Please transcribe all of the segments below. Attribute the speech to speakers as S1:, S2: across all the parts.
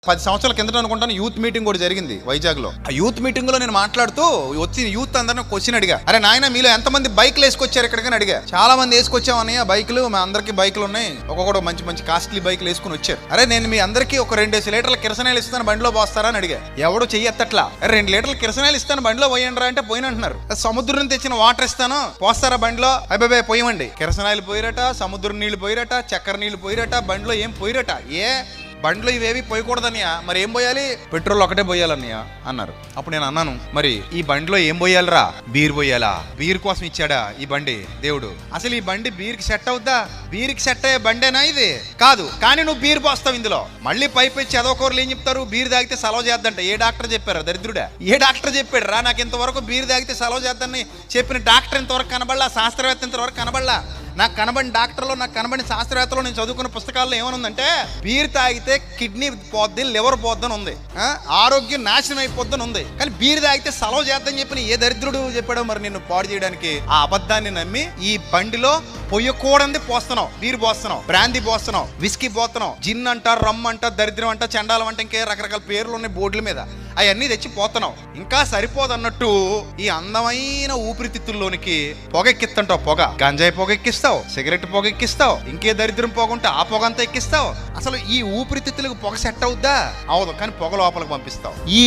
S1: 10 సంవత్సరాల కిందట అనుకుంటాను యూత్ మీటింగ్ కూడా జరిగింది వైజాగ్లో. ఆ యూత్ మీటింగ్ లో నేను మాట్లాడుతూ వచ్చిన యూత్ అందరిని క్వశ్చన్ అడిగా, అరే నాయన మీలో ఎంతమంది బైక్లు వేసుకొచ్చారు ఇక్కడికని అడిగా. చాలా మంది వేసుకొచ్చామని ఆ బైకులు, మా అందరికి బైకులు ఉన్నాయి, ఒక్కొక్కడు మంచి మంచి కాస్ట్లీ బైకులు వేసుకుని వచ్చారు. అరే నేను మీ అందరికి ఒక 2 లీటర్ల కిరసనాయిలు ఇస్తాను బండిలో పోస్తారా అని అడిగా. ఎవడు చెయ్యత్తట్లా. 2 లీటర్ల కిరసనాయిలు ఇస్తాను బండిలో పోయండి అంటే పోయినంటున్నారు. సముద్రం తెచ్చిన వాటర్ ఇస్తాను పోస్తారా బండిలో, అబ్బాయి పోయమండి. కిరసనాయిలు పోయిరట, సముద్రం నీళ్లు పోయిరట, చక్కెర నీళ్లు పోయిరట, బండిలో ఏం పోయిరట. బండ్లో ఇవేవి పోయకూడదన్నయ్యా, మరి ఏం పోయాలి, పెట్రోల్ ఒకటే పోయాలన్నయ్య అన్నారు. అప్పుడు నేను అన్నాను, మరి ఈ బండిలో ఏం పోయాలరా, బీర్ పోయాలా? బీర్ కోసం ఇచ్చాడా ఈ బండి దేవుడు? అసలు ఈ బండి బీర్కి సెట్ అవుద్దా? బీర్కి సెట్ అయ్యే బండేనా ఇది? కాదు. కానీ నువ్వు బీర్ పోస్తావు ఇందులో. మళ్ళీ పైపై చదవకూరలు ఏం చెప్తారు, బీర్ తాగితే సెలవు చేద్దంట. ఏ డాక్టర్ చెప్పారు దరిద్రుడా? ఏ డాక్టర్ చెప్పాడు రా? నాకు ఇంతవరకు బీర్ తాగితే సెలవు చేద్దని చెప్పిన డాక్టర్ ఇంతవరకు కనబడలా, శాస్త్రవేత్త ఇంతవరకు కనబడలా. నాకు కనబడిన డాక్టర్లో, నాకు కనబడిన శాస్త్రవేత్తలో నేను చదువుకున్న పుస్తకాల్లో ఏమనుందంటే, బీర్ తాగితే కిడ్నీ పోద్ది, లివర్ పోద్దని ఉంది, ఆరోగ్యం నాశనం అయిపోద్దని ఉంది. కానీ బీర్ తాగితే సెలవు చేద్దని చెప్పిన ఏ దరిద్రుడు చెప్పాడో మరి నిన్ను పాడు చేయడానికి? ఆ అబద్ధాన్ని నమ్మి ఈ బండిలో పొయ్యకూడదు పోస్తున్నావు. బీర్ పోస్తున్నావు, బ్రాందీ పోస్తున్నావు, విస్కీ పోతున్నావు, జిన్ అంట, రమ్ అంట, దరిద్రం అంట, చండాలం అంట, ఇంకే రకరకాల పేర్లు ఉన్నాయి బోర్డుల మీద. అవన్నీ తెచ్చి పోతున్నావు. ఇంకా సరిపోదన్నట్టు ఈ అందమైన ఊపిరితిత్తుల్లోనికి పొగ ఎక్కిస్తుంటావు. పొగ, గంజాయి పొగ ఎక్కిస్తావు, సిగరెట్ పొగ ఎక్కిస్తావు, ఇంకే దరిద్రం పొగ ఉంటే ఆ పొగ అంతా ఎక్కిస్తావు. అసలు ఈ ఊపిరితిత్తులకు పొగ సెట్ అవుద్దా? అవదు. కానీ పొగ లోపలికి పంపిస్తావు. ఈ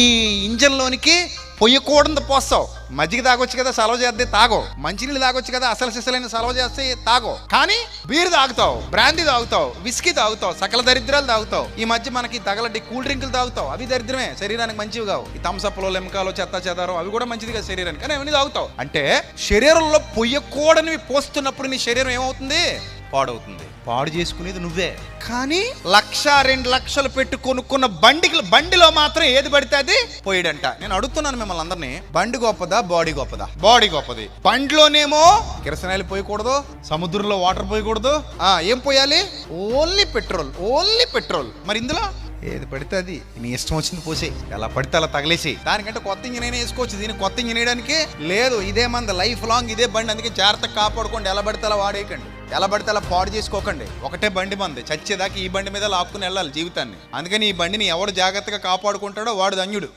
S1: ఇంజన్ లోనికి పొయ్యకూడదు పోస్తావు. మజ్జిగ తాగొచ్చు కదా, సెలవు చేస్తే తాగో. మంచినీళ్ళు తాగొచ్చు కదా, అసలు సిసలైన సెలవు చేస్తే తాగో. కానీ బీర్ తాగుతావు, బ్రాందీ తాగుతావు, విస్కీ తాగుతావు, సకల దరిద్రాలు తాగుతావు. ఈ మధ్య మనకి తగలటి కూల్ డ్రింకులు తాగుతావు, అవి దరిద్రమే, శరీరానికి మంచివి కావు. ఈ థమ్సప్లో, లిమ్కాలో, చెత్త చెదారం అవి కూడా మంచిది కదా శరీరానికి, కానీ అవన్నీ తాగుతావు. అంటే శరీరంలో పొయ్యకూడనివి పోస్తున్నప్పుడు నీ శరీరం ఏమవుతుంది? పాడవుతుంది. పాడు చేసుకునేది నువ్వే. కానీ 1,00,000, 2 లక్షలు పెట్టి కొనుక్కున్న బండిలో మాత్రం ఏది పడితే అది పోయాడంట. నేను అడుగుతున్నాను మిమ్మల్ని అందరినీ, బండి గొప్పదా, బాడీ గొప్పదా? బాడీ గొప్పది. బండిలోనేమో కిరసనాయిలు పోయకూడదు, సముద్రంలో వాటర్ పోయకూడదు. ఏం పోయాలి? Only petrol, only petrol. మరి ఇందులో ఏది పడితే అది నీ ఇష్టం వచ్చింది పోసే, ఎలా పడితే అలా తగిలేసి. దానికంటే కొత్త ఇంజిన్ అయినా వేసుకోవచ్చు. దీనికి కొత్త ఇంజిన్ వేయడానికి లేదు. ఇదే మన లైఫ్ లాంగ్ ఇదే బండి. అందుకే జాగ్రత్తగా కాపాడుకోండి. ఎలా పడితే అలా వాడేయకండి, ఎలా పడితే అలా పాడు చేసుకోకండి. ఒకటే బండి మంది, చచ్చేదాకా ఈ బండి మీద లాక్కుని వెళ్ళాలి జీవితాన్ని. అందుకని ఈ బండిని ఎవడు జాగ్రత్తగా కాపాడుకుంటాడో వాడు ధన్యుడు.